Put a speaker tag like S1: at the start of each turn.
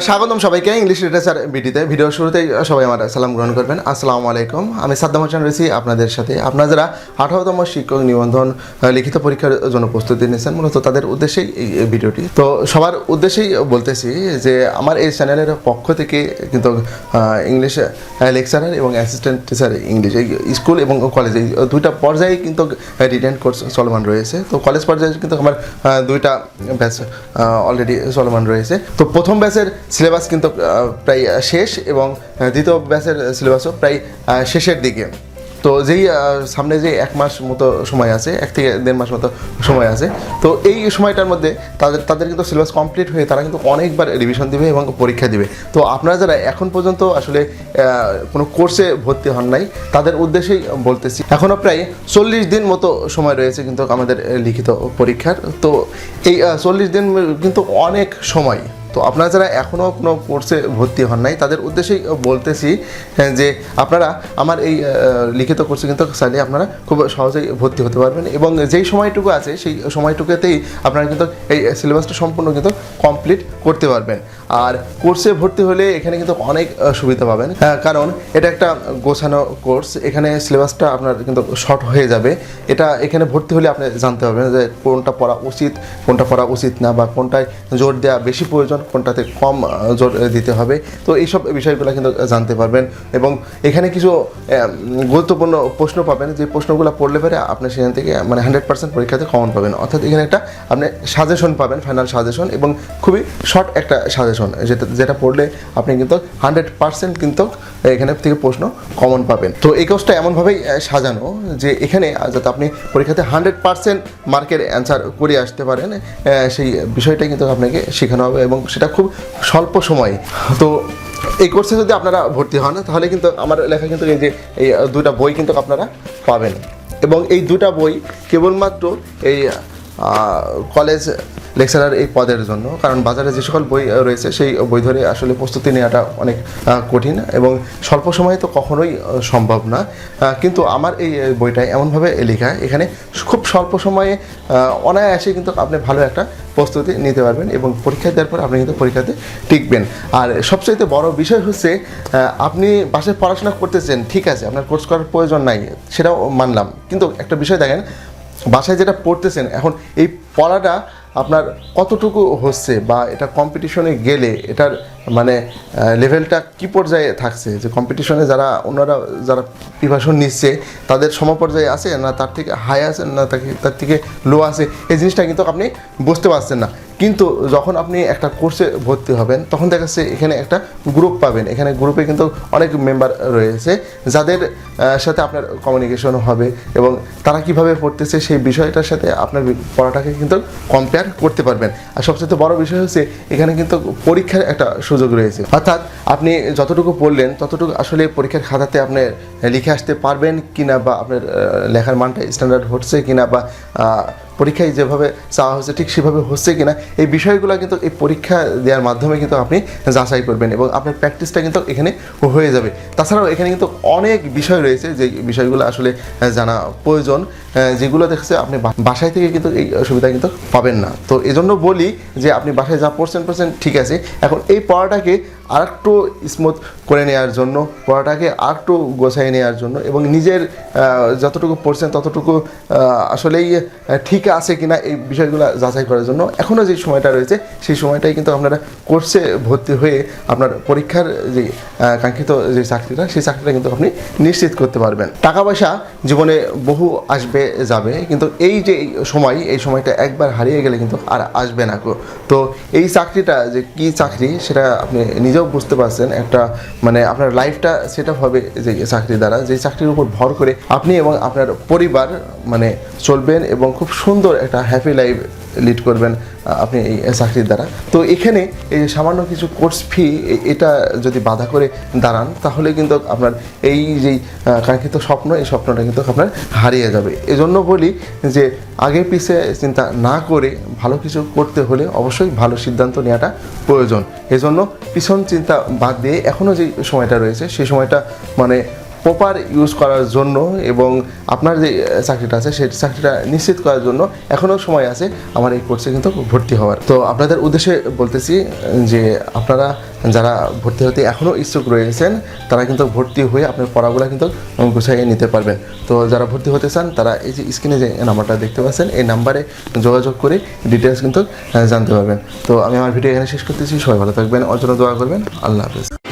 S1: স্বাগতম সবাইকে English literature বিডিতে। Video শুরুতেই সবাই আমার সালাম গ্রহণ করবেন। আসসালামু আলাইকুম। আমি সাদ্দাম হোসেন রয়েছি আপনাদের সাথে। আপনারা যারা 18তম শিক্ষক নিবন্ধন লিখিত পরীক্ষার জন্য প্রস্তুতি নিয়েছেন, মূলত তাদের উদ্দেশ্যেই এই ভিডিওটি। তো সবার উদ্দেশ্যেই বলতেছি যে আমার এই চ্যানেলের পক্ষ থেকে কিন্তু ইংলিশ লেকচারার এবং অ্যাসিস্ট্যান্ট টিচার ইংলিশ এই স্কুল এবং কলেজ এই দুইটা পর্যায়ে কিন্তু রিটেন কোর্স চলমান রয়েছে। তো কলেজ পর্যায়ে কিন্তু আমার দুইটা ব্যাচ অলরেডি চলমান রয়েছে। তো প্রথম ব্যাচের সিলেবাস কিন্তু প্রায় শেষ এবং দ্বিতীয় ব্যাচের সিলেবাসও প্রায় শেষের দিকে। তো যেই সামনে যে 1 মাস মতো সময় আছে, 1 থেকে 1.5 মাস মতো সময় আছে, তো এই সময়টার মধ্যে তাদের কিন্তু সিলেবাস কমপ্লিট হয়ে তারা কিন্তু অনেকবার রিভিশন দিবে এবং পরীক্ষা দিবে। তো আপনারা যারা এখন পর্যন্ত আসলে কোনো কোর্সে ভর্তি হন নাই, তাদের উদ্দেশ্যেই বলতেছি, এখনও প্রায় 40 দিন মতো সময় রয়েছে কিন্তু আমাদের লিখিত পরীক্ষার। তো এই 40 দিন কিন্তু অনেক সময়। তো আপনারা যারা এখনও কোনো কোর্সে ভর্তি হন নাই, তাদের উদ্দেশ্যেই বলতেছি যে আপনারা আমার এই লিখিত কোর্সে কিন্তু চাইলে আপনারা খুব সহজেই ভর্তি হতে পারবেন এবং যেই সময়টুকু আছে সেই সময়টুকুতেই আপনারা কিন্তু এই সিলেবাসটা সম্পূর্ণ কিন্তু কমপ্লিট করতে পারবেন। আর কোর্সে ভর্তি হলে এখানে কিন্তু অনেক সুবিধা পাবেন, কারণ এটা একটা গোছানো কোর্স। এখানে সিলেবাসটা আপনার কিন্তু শর্ট হয়ে যাবে। এখানে ভর্তি হলে আপনি জানতে পারবেন যে কোনটা পড়া উচিত, কোনটা পড়া উচিত না, বা কোনটায় জোর দেওয়া বেশি প্রয়োজন, কোনটাতে কম জোর দিতে হবে। তো এইসব বিষয়গুলো কিন্তু জানতে পারবেন এবং এখানে কিছু গুরুত্বপূর্ণ প্রশ্ন পাবেন, যে প্রশ্নগুলো পড়লে পরে আপনি সেখান থেকে 100% পরীক্ষাতে কমন পাবেন। অর্থাৎ এখানে একটা আপনি সাজেশন পাবেন, ফাইনাল সাজেশন, এবং খুবই শর্ট একটা সাজেশন, যেটা পড়লে আপনি কিন্তু 100% কিন্তু এখানে থেকে প্রশ্ন কমন পাবেন। তো এই কোর্সটা এমনভাবেই সাজানো যে এখানে যাতে আপনি পরীক্ষাতে 100% মার্কের অ্যান্সার করে আসতে পারেন, সেই বিষয়টাই কিন্তু আপনাকে শেখানো হবে এবং সেটা খুব স্বল্প সময়ে। তো এই কোর্সে যদি আপনারা ভর্তি হন, তাহলে কিন্তু আমার লেখা কিন্তু এই যে এই দুটা বই কিন্তু আপনারা পাবেন এবং এই দুটা বই কেবলমাত্র এই কলেজ লেকচারার এই পদের জন্য। কারণ বাজারে যে সকল বই রয়েছে সেই বই ধরে আসলে প্রস্তুতি নেওয়াটা অনেক কঠিন এবং স্বল্প সময়ে তো কখনোই সম্ভব না। কিন্তু আমার এই বইটা এমনভাবে লেখা, এখানে খুব স্বল্প সময়ে অনায়াসে কিন্তু আপনি ভালো একটা প্রস্তুতি নিতে পারবেন এবং পরীক্ষা দেওয়ার পর আপনি কিন্তু পরীক্ষাতে টিকবেন। আর সবচাইতে বড় বিষয় হচ্ছে, আপনি বাসায় পড়াশোনা করতেছেন, ঠিক আছে, আপনার কোর্স করার প্রয়োজন নাই, সেটাও মানলাম, কিন্তু একটা বিষয় দেখেন, বাসায় যেটা পড়তেছেন এখন, এই পড়াটা আপনার কতটুকু হচ্ছে, বা এটা কম্পিটিশনে গেলে এটার লেভেলটা কী পর্যায়ে থাকছে, যে কম্পিটিশনে অন্যরা যারা প্রিপারেশন নিচ্ছে তাদের সমপর্যায়ে আছে না, তার থেকে হাই আছে না, তার থেকে লো আছে, এই জিনিসটা কিন্তু আপনি বুঝতে পারছেন না। কিন্তু যখন আপনি একটা কোর্সে ভর্তি হবেন, তখন দেখা যাচ্ছে এখানে একটা গ্রুপ পাবেন। এখানে গ্রুপে কিন্তু অনেক মেম্বার রয়েছে যাদের সাথে আপনার কমিউনিকেশন হবে এবং তারা কিভাবে পড়তেছে সেই বিষয়টার সাথে আপনার পড়াটাকে কিন্তু কম্পেয়ার করতে পারবেন। আর সবচেয়ে বড় বিষয় হচ্ছে, এখানে কিন্তু পরীক্ষার একটা সুযোগ রয়েছে। অর্থাৎ আপনি যতটুকু পড়লেন ততটুকু আসলে পরীক্ষার খাতাতে আপনি লিখে আসতে পারবেন কিনা, বা আপনার লেখার মানটা স্ট্যান্ডার্ড হচ্ছে কিনা, বা পরীক্ষায় যেভাবে চাওয়া হচ্ছে ঠিক সেভাবে হচ্ছে কিনা, এই বিষয়গুলো কিন্তু এই পরীক্ষা দেওয়ার মাধ্যমে কিন্তু আপনি যাচাই করবেন এবং আপনার প্র্যাকটিসটা কিন্তু এখানে হয়ে যাবে। তাছাড়াও এখানে কিন্তু অনেক বিষয় রয়েছে যে বিষয়গুলো আসলে জানা প্রয়োজন, যেগুলো দেখছে আপনি বাসায় থেকে কিন্তু এই সুবিধা কিন্তু পাবেন না। তো এজন্য বলি যে আপনি বাসায় যা পড়ছেন ঠিক আছে, এখন এই পড়াটাকে আরেকটু স্মুথ করে নেওয়ার জন্য, পড়াটাকে আরেকটু গোছায় নেওয়ার জন্য এবং নিজের যতটুকু পড়ছেন ততটুকু আসলেই ঠিক আছে কিনা এই বিষয়গুলো যাচাই করার জন্য এখনও যে সময়টা রয়েছে সেই সময়টাই কিন্তু আপনারা কোর্সে ভর্তি হয়ে আপনার পরীক্ষার যে কাঙ্ক্ষিত যে চাকরিটা, সেই চাকরিটা কিন্তু আপনি নিশ্চিত করতে পারবেন। টাকা পয়সা জীবনে বহু আসবে যাবে, কিন্তু এই যে এই সময়টা একবার হারিয়ে গেলে কিন্তু আর আসবে না। তো এই চাকরিটা যে কী চাকরি সেটা আপনি নিজেও বুঝতে পারছেন। একটা আপনার লাইফটা সেট আপ হবে যে চাকরি দ্বারা, যে চাকরির উপর ভর করে আপনি এবং আপনার পরিবার চলবেন এবং খুব সুন্দর একটা হ্যাপি লাইফ লিড করবেন আপনি এই চাকরির দ্বারা। তো এখানে এই সামান্য কিছু কোর্স ফি এটা যদি বাধা করে দাঁড়ান, তাহলে কিন্তু আপনার এই যেই কাঙ্ক্ষিত স্বপ্ন, এই স্বপ্নটা কিন্তু আপনার হারিয়ে যাবে। এজন্য বলি যে আগে পিছে চিন্তা না করে ভালো কিছু করতে হলে অবশ্যই ভালো সিদ্ধান্ত নেওয়াটা প্রয়োজন। এজন্য পিছন চিন্তা বাদ দিয়ে এখনও যে সময়টা রয়েছে সেই সময়টা প্রপার ইউজ করার জন্য এবং আপনার যে চাকরিটা আছে সেই চাকরিটা নিশ্চিত করার জন্য এখনও সময় আছে আমার এই কোর্সে কিন্তু ভর্তি হওয়ার। তো আপনাদের উদ্দেশ্যে বলতেছি যে আপনারা যারা ভর্তি হতে এখনও ইচ্ছুক রয়েছেন তারা কিন্তু ভর্তি হয়ে আপনার পড়াগুলো কিন্তু গুছিয়ে নিতে পারবেন। তো যারা ভর্তি হতে চান তারা এই যে স্ক্রিনে যে নাম্বারটা দেখতে পাচ্ছেন এই নাম্বারে যোগাযোগ করে ডিটেলস কিন্তু জানতে পারবেন। তো আমি আমার ভিডিও এখানে শেষ করতেছি। সবাই ভালো থাকবেন, ওর জন্য দোয়া করবেন। আল্লাহ হাফেজ।